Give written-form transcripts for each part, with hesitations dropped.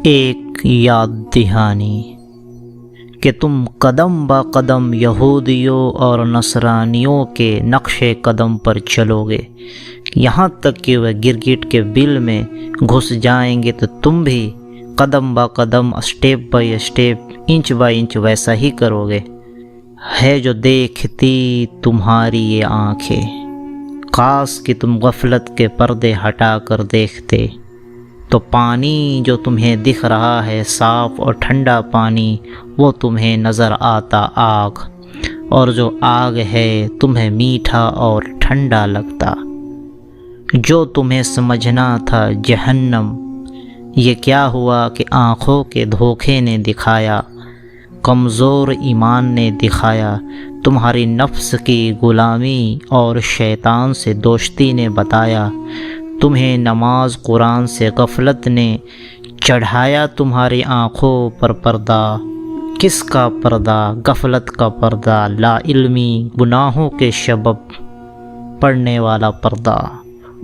ایک یاد دہانی کہ تم قدم با قدم یہودیوں اور نصرانیوں کے نقش قدم پر چلو گے، یہاں تک کہ وہ گرگٹ کے بل میں گھس جائیں گے تو تم بھی قدم با قدم، step by step, inch by inch ویسا ہی کرو گے۔ ہے جو دیکھتی تمہاری یہ آنکھیں، کاش کہ تم غفلت کے پردے ہٹا کر دیکھتے تو پانی جو تمہیں دکھ رہا ہے صاف اور ٹھنڈا پانی، وہ تمہیں نظر آتا آگ، اور جو آگ ہے تمہیں میٹھا اور ٹھنڈا لگتا۔ جو تمہیں سمجھنا تھا جہنم، یہ کیا ہوا کہ آنکھوں کے دھوکے نے دکھایا، کمزور ایمان نے دکھایا، تمہاری نفس کی غلامی اور شیطان سے دوستی نے بتایا، تمہیں نماز قرآن سے غفلت نے چڑھایا تمہاری آنکھوں پر پردہ۔ کس کا پردہ؟ غفلت کا پردہ، لا علمی، گناہوں کے سبب پڑنے والا پردہ۔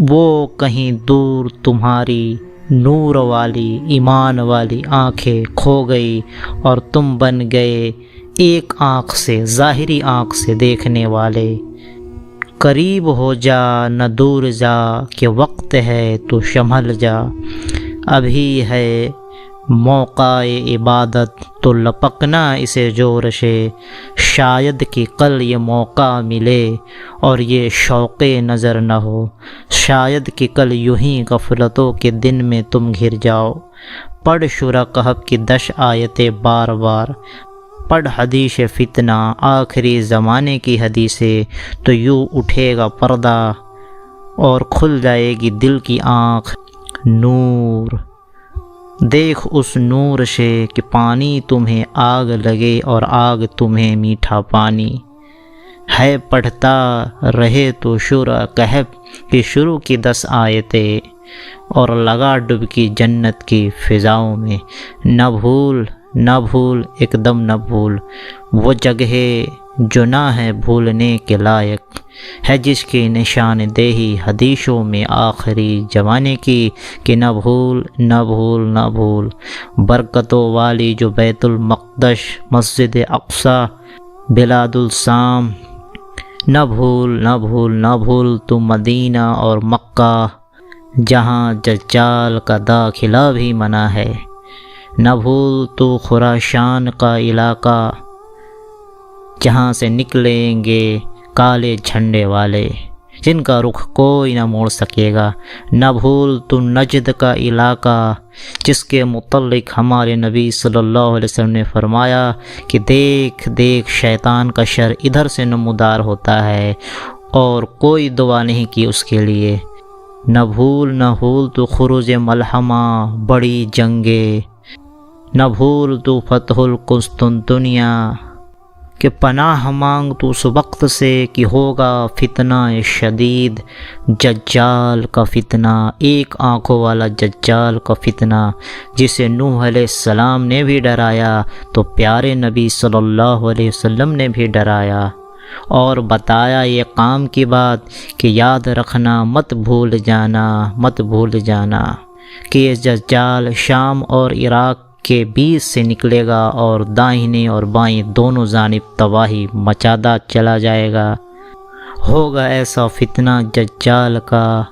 وہ کہیں دور تمہاری نور والی ایمان والی آنکھیں کھو گئی اور تم بن گئے ایک آنکھ سے، ظاہری آنکھ سے دیکھنے والے۔ قریب ہو جا نہ دور جا کہ وقت ہے تو سنبھل جا، ابھی ہے موقع عبادت تو لپکنا اسے زور سے، شاید کہ کل یہ موقع ملے اور یہ شوق نظر نہ ہو، شاید کہ کل یوں ہی غفلتوں کے دن میں تم گر جاؤ۔ پڑھ سورہ کہف کی 10 آیتیں بار بار، پڑھ حدیث فتنہ، آخری زمانے کی حدیثیں، تو یوں اٹھے گا پردہ اور کھل جائے گی دل کی آنکھ۔ نور، دیکھ اس نور سے کہ پانی تمہیں آگ لگے اور آگ تمہیں میٹھا پانی۔ ہے پڑھتا رہے تو سورہ کہف کی شروع کی 10 آیتیں، اور لگا ڈبکی جنت کی فضاؤں میں۔ نہ بھول، نہ بھول، ایک دم نہ بھول وہ جگہ جو نہ ہے بھولنے کے لائق، ہے جس کی نشاندہی حدیثوں میں آخری زمانے کی، کہ نہ بھول، نہ بھول، نہ بھول برکتوں والی جو بیت المقدس، مسجد اقصی، بلاد الشام۔ نہ بھول، نہ بھول، نہ بھول تو مدینہ اور مکہ، جہاں دجال کا داخلہ بھی منع ہے۔ نہ بھول تو خراسان کا علاقہ، جہاں سے نکلیں گے کالے جھنڈے والے، جن کا رخ کوئی نہ موڑ سکے گا۔ نہ بھول تو نجد کا علاقہ، جس کے متعلق ہمارے نبی صلی اللہ علیہ وسلم نے فرمایا کہ دیکھ دیکھ شیطان کا شر ادھر سے نمودار ہوتا ہے، اور کوئی دعا نہیں کی اس کے لیے۔ نہ بھول، نہ بھول تو خروج ملحمہ، بڑی جنگیں۔ نہ بھول تو فتح القسطنطنیہ، کہ پناہ مانگ تو اس وقت سے کہ ہوگا فتنہ شدید، دجال کا فتنہ، ایک آنکھوں والا دجال کا فتنہ، جسے نوح علیہ السلام نے بھی ڈرایا تو پیارے نبی صلی اللہ علیہ وسلم نے بھی ڈرایا اور بتایا یہ کام کی بات کہ یاد رکھنا، مت بھول جانا، مت بھول جانا کہ یہ دجال شام اور عراق کے بیچ سے نکلے گا اور داہنے اور بائیں دونوں جانب تباہی مچاتا چلا جائے گا۔ ہوگا ایسا فتنہ دجال کا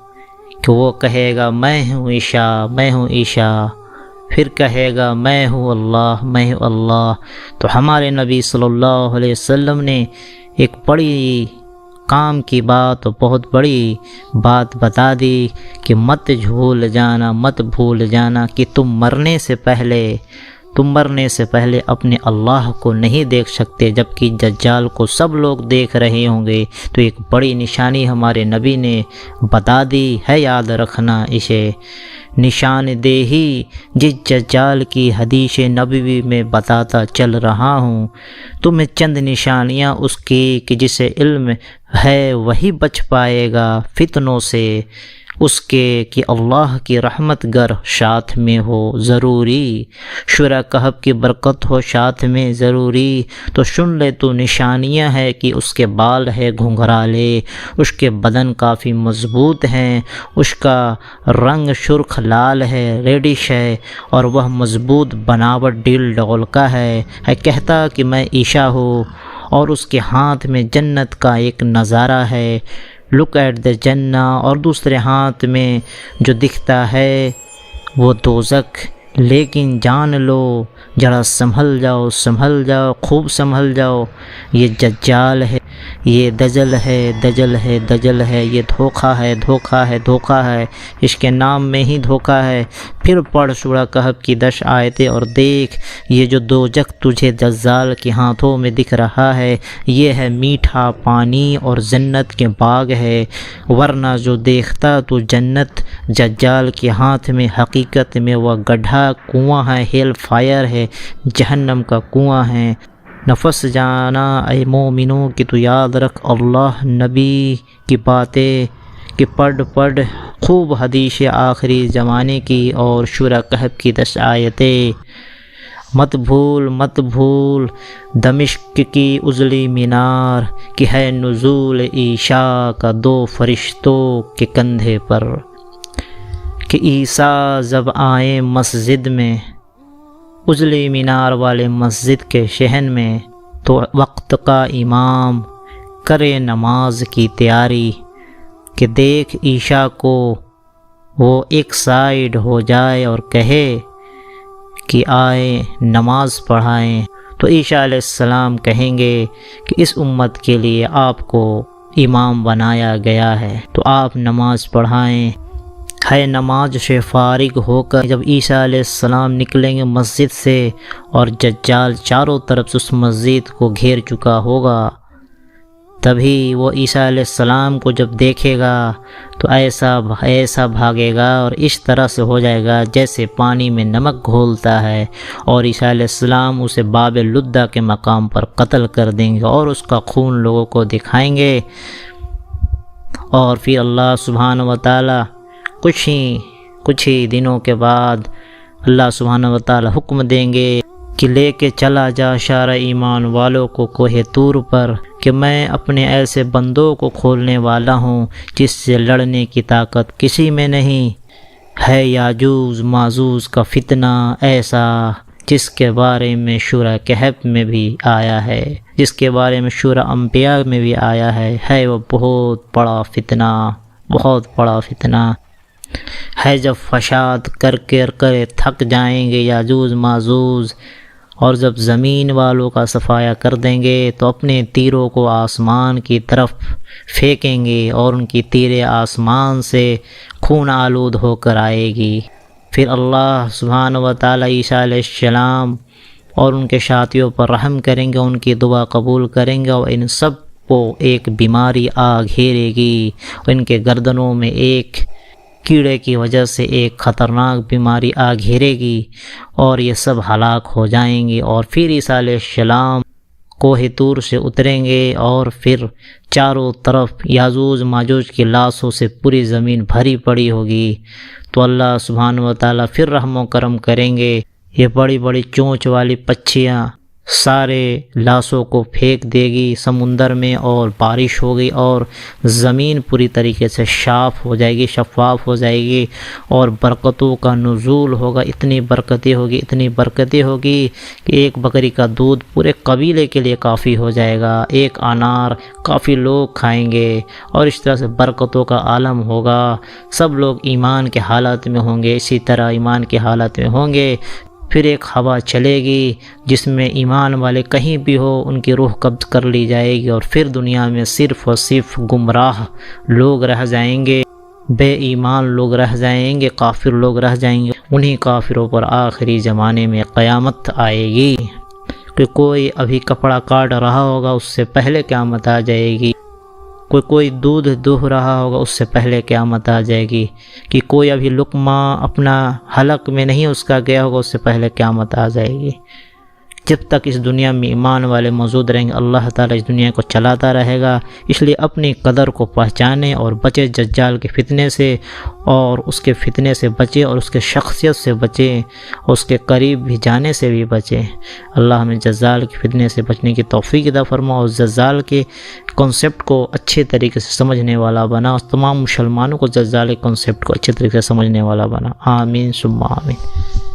کہ وہ کہے گا میں ہوں عیسیٰ، میں ہوں عیسیٰ، پھر کہے گا میں ہوں اللہ، میں ہوں اللہ۔ تو ہمارے نبی صلی اللہ علیہ وسلم نے ایک بڑی کام کی بات اور بہت بڑی بات بتا دی کہ مت بھول جانا، مت بھول جانا کہ تم مرنے سے پہلے اپنے اللہ کو نہیں دیکھ سکتے، جبکہ دجال کو سب لوگ دیکھ رہے ہوں گے۔ تو ایک بڑی نشانی ہمارے نبی نے بتا دی ہے، یاد رکھنا اسے۔ نشاندہی جس دجال کی حدیث نبوی میں بتاتا چل رہا ہوں، تمہیں چند نشانیاں اس کی کہ جسے علم ہے وہی بچ پائے گا فتنوں سے، اس کے کہ اللہ کی رحمت گر ساتھ میں ہو ضروری، شورہ کہف کی برکت ہو ساتھ میں ضروری، تو سن لے تو نشانیاں ہے کہ اس کے بال ہے گھنگھرالے، اس کے بدن کافی مضبوط ہیں، اس کا رنگ سرخ لال ہے، ریڈش ہے، اور وہ مضبوط بناوٹ ڈیل ڈول کا ہے کہتا کہ میں عیسیٰ ہوں، اور اس کے ہاتھ میں جنت کا ایک نظارہ ہے، لک ایٹ دا جنہ، اور دوسرے ہاتھ میں جو دکھتا ہے وہ دوزخ، لیکن جان لو ذرا سنبھل جاؤ خوب سنبھل جاؤ، یہ دجال ہے، یہ دجل ہے، یہ دھوکہ ہے، اس کے نام میں ہی دھوکہ ہے۔ پھر پڑھ سورہ کہف کی 10 آیتیں اور دیکھ، یہ جو دوزخ تجھے دجال کے ہاتھوں میں دکھ رہا ہے، یہ ہے میٹھا پانی اور جنت کے باغ ہے، ورنہ جو دیکھتا تو جنت دجال کے ہاتھ میں حقیقت میں وہ گڈھا کنواں ہے، ہیل فائر ہے، جہنم کا کنواں ہے۔ نفس جانا اے مومنوں کہ تو یاد رکھ اللہ نبی کی باتیں، کہ پڑھ خوب حدیث آخری زمانے کی اور سورہ کہف کی 10 آیتیں، مت بھول دمشق کی اجلی مینار کہ ہے نزول عیسیٰ کا 2 فرشتوں کے کندھے پر، کہ عیسیٰ جب آئیں مسجد میں، اجلی مینار والے مسجد کے صحن میں، تو وقت کا امام کرے نماز کی تیاری، کہ دیکھ عیسیٰ کو وہ ایک سائیڈ ہو جائے اور کہے کہ آئے نماز پڑھائیں، تو عیسیٰ علیہ السلام کہیں گے کہ اس امت کے لیے آپ کو امام بنایا گیا ہے، تو آپ نماز پڑھائیں۔ ہے نماز سے فارغ ہو کر جب عیسیٰ علیہ السلام نکلیں گے مسجد سے، اور دجال چاروں طرف سے اس مسجد کو گھیر چکا ہوگا، تبھی وہ عیسیٰ علیہ السلام کو جب دیکھے گا تو ایسا بھاگے گا، اور اس طرح سے ہو جائے گا جیسے پانی میں نمک گھولتا ہے، اور عیسیٰ علیہ السلام اسے باب لدہ کے مقام پر قتل کر دیں گے، اور اس کا خون لوگوں کو دکھائیں گے، اور پھر اللہ سبحانہ و تعالی کچھ ہی دنوں کے بعد اللہ سبحانہ و تعالی حکم دیں گے کہ لے کے چلا جا شارع ایمان والوں کو کوہ طور پر، کہ میں اپنے ایسے بندوں کو کھولنے والا ہوں جس سے لڑنے کی طاقت کسی میں نہیں ہے، یاجوج ماجوج کا فتنہ ایسا جس کے بارے میں سورہ کہف میں بھی آیا ہے، جس کے بارے میں سورہ انبیاء میں بھی آیا ہے وہ بہت بڑا فتنہ ہے، جب فساد کر تھک جائیں گے یاجوج ماجوج، اور جب زمین والوں کا صفایا کر دیں گے تو اپنے تیروں کو آسمان کی طرف پھینکیں گے، اور ان کی تیریں آسمان سے خون آلود ہو کر آئے گی، پھر اللہ سبحانہ و تعالی عیسیٰ علیہ السلام اور ان کے ساتھیوں پر رحم کریں گے، ان کی دعا قبول کریں گے، اور ان سب کو ایک بیماری گھیرے گی، ان کے گردنوں میں ایک کیڑے کی وجہ سے ایک خطرناک بیماری گھیرے گی، اور یہ سب ہلاک ہو جائیں گے، اور پھر عیسیٰ علیہ السلام کوہ طور سے اتریں گے، اور پھر چاروں طرف یاجوج ماجوج کی لاشوں سے پوری زمین بھری پڑی ہوگی، تو اللہ سبحانہ و تعالیٰ پھر رحم و کرم کریں گے، یہ بڑی بڑی چونچ والی پچھیاں سارے لاشوں کو پھینک دے گی سمندر میں، اور بارش ہوگی، اور زمین پوری طریقے سے شفاف ہو جائے گی، اور برکتوں کا نزول ہوگا، اتنی برکتیں ہوگی کہ ایک بکری کا دودھ پورے قبیلے کے لیے کافی ہو جائے گا، ایک انار کافی لوگ کھائیں گے، اور اس طرح سے برکتوں کا عالم ہوگا، سب لوگ ایمان کے حالت میں ہوں گے، اسی طرح ایمان کے حالت میں ہوں گے، پھر ایک ہوا چلے گی جس میں ایمان والے کہیں بھی ہو ان کی روح قبض کر لی جائے گی، اور پھر دنیا میں صرف اور صرف گمراہ لوگ رہ جائیں گے، بے ایمان لوگ رہ جائیں گے، کافر لوگ رہ جائیں گے، انہی کافروں پر آخری زمانے میں قیامت آئے گی، کہ کوئی ابھی کپڑا کاٹ رہا ہوگا اس سے پہلے قیامت آ جائے گی، کوئی دودھ دوہ رہا ہوگا اس سے پہلے قیامت آ جائے گی، کہ کوئی ابھی لقمہ اپنا حلق میں نہیں اس کا گیا ہوگا اس سے پہلے قیامت آ جائے گی، جب تک اس دنیا میں ایمان والے موجود رہیں گے اللہ تعالیٰ اس دنیا کو چلاتا رہے گا۔ اس لیے اپنی قدر کو پہچانیں اور بچے دجال کے فتنے سے، اور اس کے فتنے سے بچیں، اور اس کے شخصیت سے بچیں، اور اس کے قریب بھی جانے سے بھی بچیں۔ اللہ ہمیں دجال کے فتنے سے بچنے کی توفیق عطا فرما، اور دجال کے کنسیپٹ کو اچھے طریقے سے سمجھنے والا بنا، اور تمام مسلمانوں کو دجال کے کنسیپٹ کو اچھے طریقے سے سمجھنے والا بنا۔ آمین ثم آمین۔